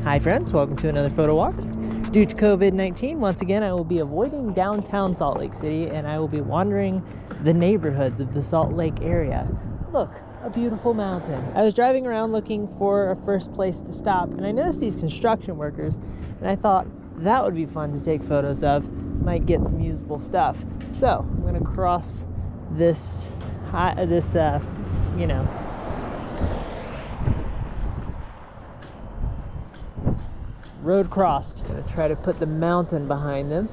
Hi friends, welcome to another photo walk. Due to COVID-19, once again I will be avoiding downtown Salt Lake City and I will be wandering the neighborhoods of the Salt Lake area. Look, a beautiful mountain. I was driving around looking for a first place to stop and I noticed these construction workers and I thought that would be fun to take photos of. Might get some usable stuff. So I'm gonna cross this road crossed. Gonna try to put the mountain behind them.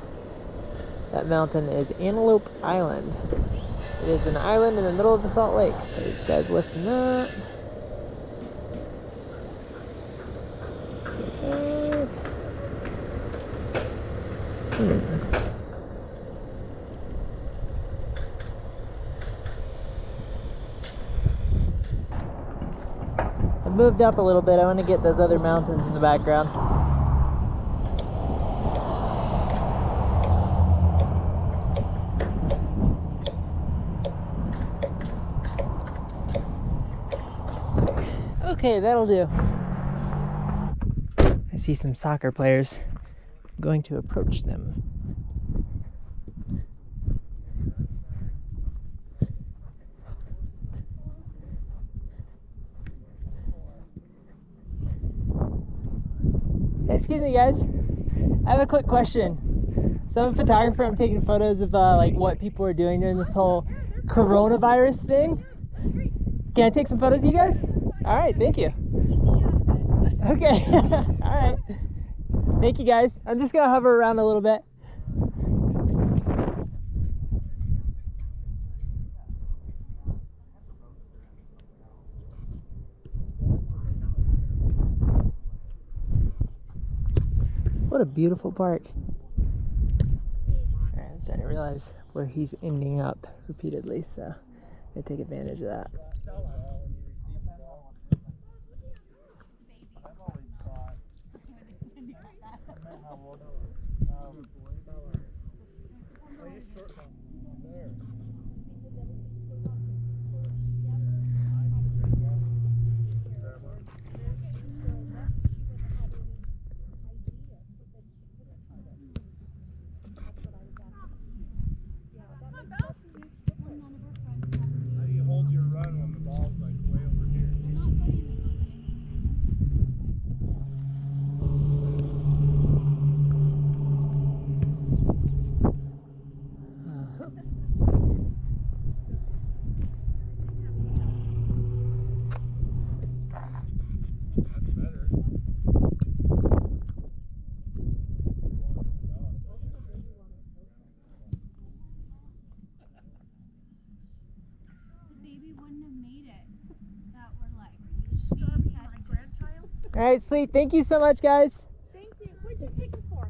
That mountain is Antelope Island. It is an island in the middle of the Salt Lake. This guy's lifting that. I moved up a little bit. I want to get those other mountains in the background. Okay, that'll do. I see some soccer players. I'm going to approach them. Hey, excuse me guys, I have a quick question. So I'm a photographer. I'm taking photos of like what people are doing during this whole coronavirus thing. Can I take some photos of you guys? All right, thank you. Okay, all right. Thank you guys. I'm just gonna hover around a little bit. What a beautiful park. All right, I'm starting to realize where he's ending up repeatedly, so I take advantage of that. All right, sweet. Thank you so much, guys. Thank you. What did you take them for?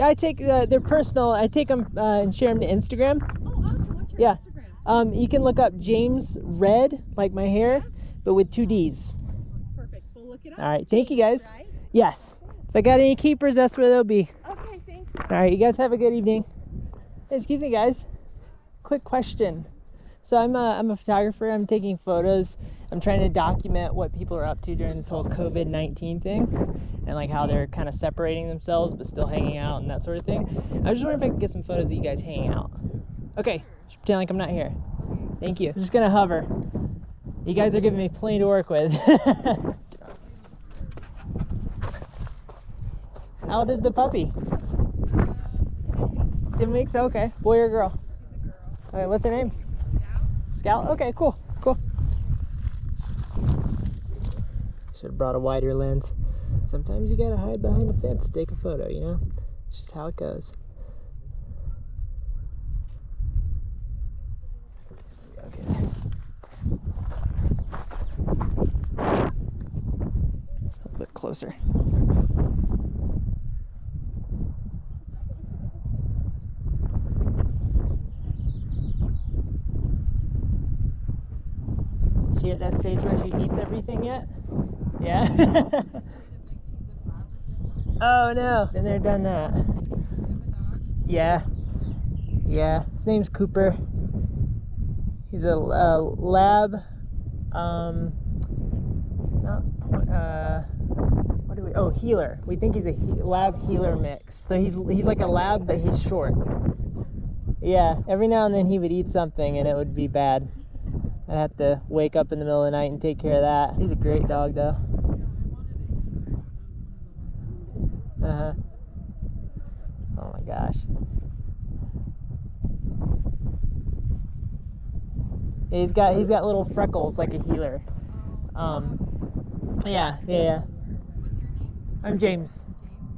I take they're personal. I take them and share them to Instagram. Oh, awesome. What's your Instagram? You can look up James Red, like my hair, but with 2 D's. Perfect. We'll look it up. All right, thank you guys. Right? Yes. If I got any keepers, that's where they'll be. Okay, thank you. All right, you guys have a good evening. Hey, excuse me, guys. Quick question. So I'm a photographer. I'm taking photos. I'm trying to document what people are up to during this whole COVID-19 thing and like how they're kind of separating themselves but still hanging out and that sort of thing. I was just wondering if I could get some photos of you guys hanging out. Okay, just pretend like I'm not here. Thank you. I'm just gonna hover. You guys are giving me plenty to work with. How old is the puppy? 10 weeks? Okay. Boy or girl? Okay, what's her name? Scout? Okay, cool. Cool. Should have brought a wider lens. Sometimes you gotta hide behind a fence to take a photo, you know? It's just how it goes. Okay. A little bit closer. She at that stage where she eats everything yet? Yeah. Oh no, been there, done that. Yeah. Yeah. His name's Cooper. He's a lab Not what do we? Oh, healer. We think he's a lab healer mix. So he's like a lab, but he's short. Yeah. Every now and then he would eat something, and it would be bad. I'd have to wake up in the middle of the night and take care of that. He's a great dog, though. Oh my gosh. He's got little freckles like a healer. Yeah. What's your name? I'm James.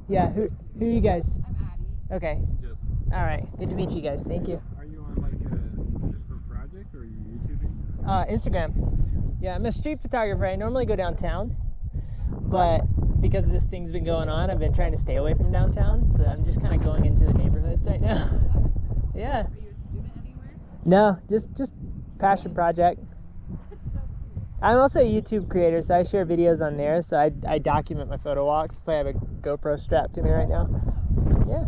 Yeah. Who are you guys? I'm Addie. Okay. Justin. All right. Good to meet you guys. Thank you. Are you on like a different project or are you YouTubing? Instagram. Yeah, I'm a street photographer. I normally go downtown, but because this thing's been going on, I've been trying to stay away from downtown. So I'm just kind of going into the neighborhoods right now. Yeah. Are you a student anywhere? No, just passion project. That's so cool. I'm also a YouTube creator, so I share videos on there. So I document my photo walks. So I have a GoPro strapped to me right now. Yeah.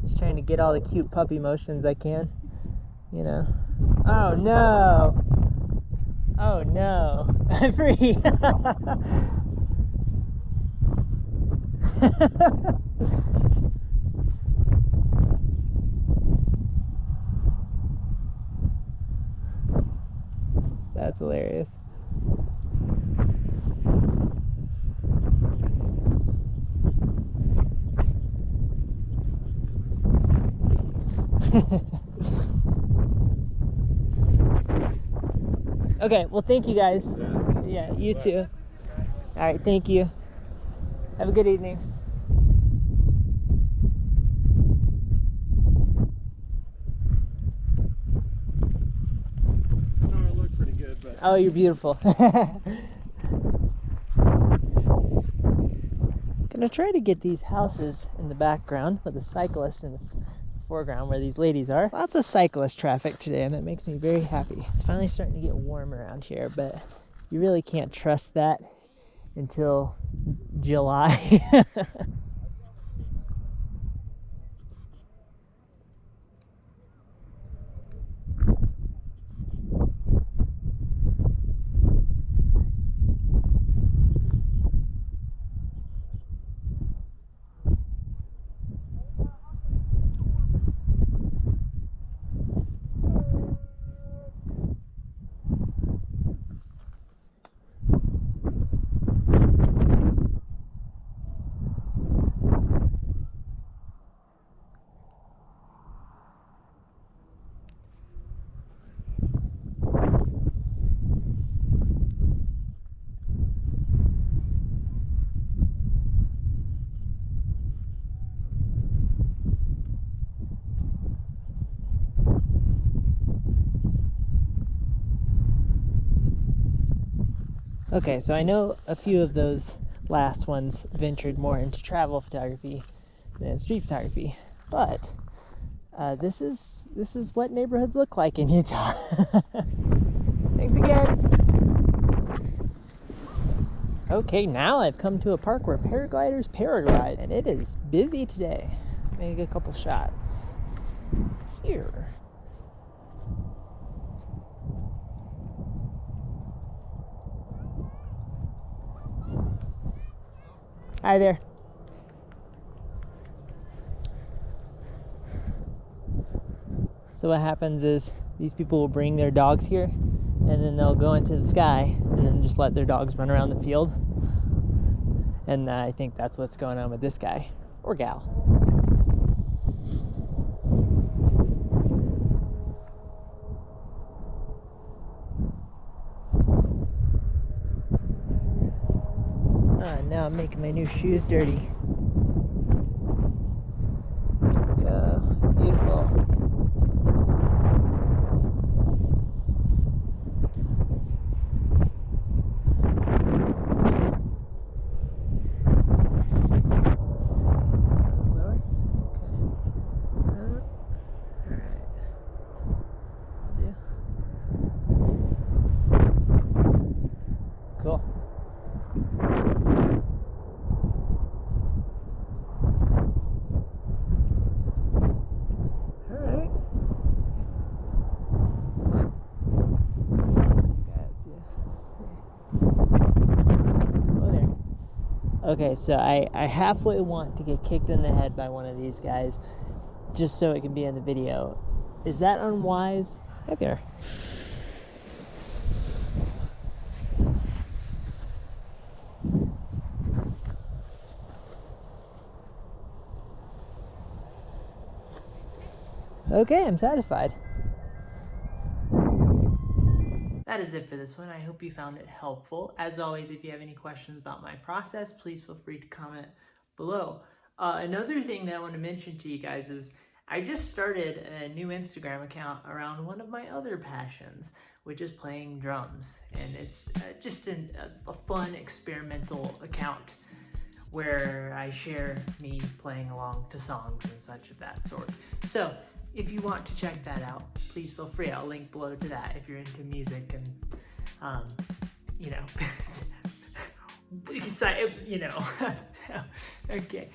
Just trying to get all the cute puppy motions I can. You know. Oh no. Oh no. I'm free. That's hilarious. Okay, well, thank you guys. Yeah, you too. All right, thank you. Have a good evening. No, it looked pretty good, but Oh, you're beautiful. Gonna try to get these houses in the background with the cyclist in the foreground where these ladies are. Lots of cyclist traffic today, and that makes me very happy. It's finally starting to get warm around here, but you really can't trust that until July. Okay, so I know a few of those last ones ventured more into travel photography than street photography, but this is what neighborhoods look like in Utah. Thanks again. Okay, now I've come to a park where paragliders paraglide, and it is busy today. Maybe get a couple shots here. Hi there. So what happens is these people will bring their dogs here, and then they'll go into the sky and then just let their dogs run around the field. And I think that's what's going on with this guy or gal. Now I'm making my new shoes dirty. There we go. Beautiful. Lower? Okay. Alright. Yeah. Cool. Okay, so I halfway want to get kicked in the head by one of these guys just so it can be in the video. Is that unwise? Hi there. Okay, I'm satisfied. That is it for this one. I hope you found it helpful. As always, if you have any questions about my process, please feel free to comment below. Another thing that I want to mention to you guys is I just started a new Instagram account around one of my other passions, which is playing drums. And it's just a fun experimental account where I share me playing along to songs and such of that sort. So if you want to check that out, please feel free. I'll link below to that if you're into music and, you know, okay.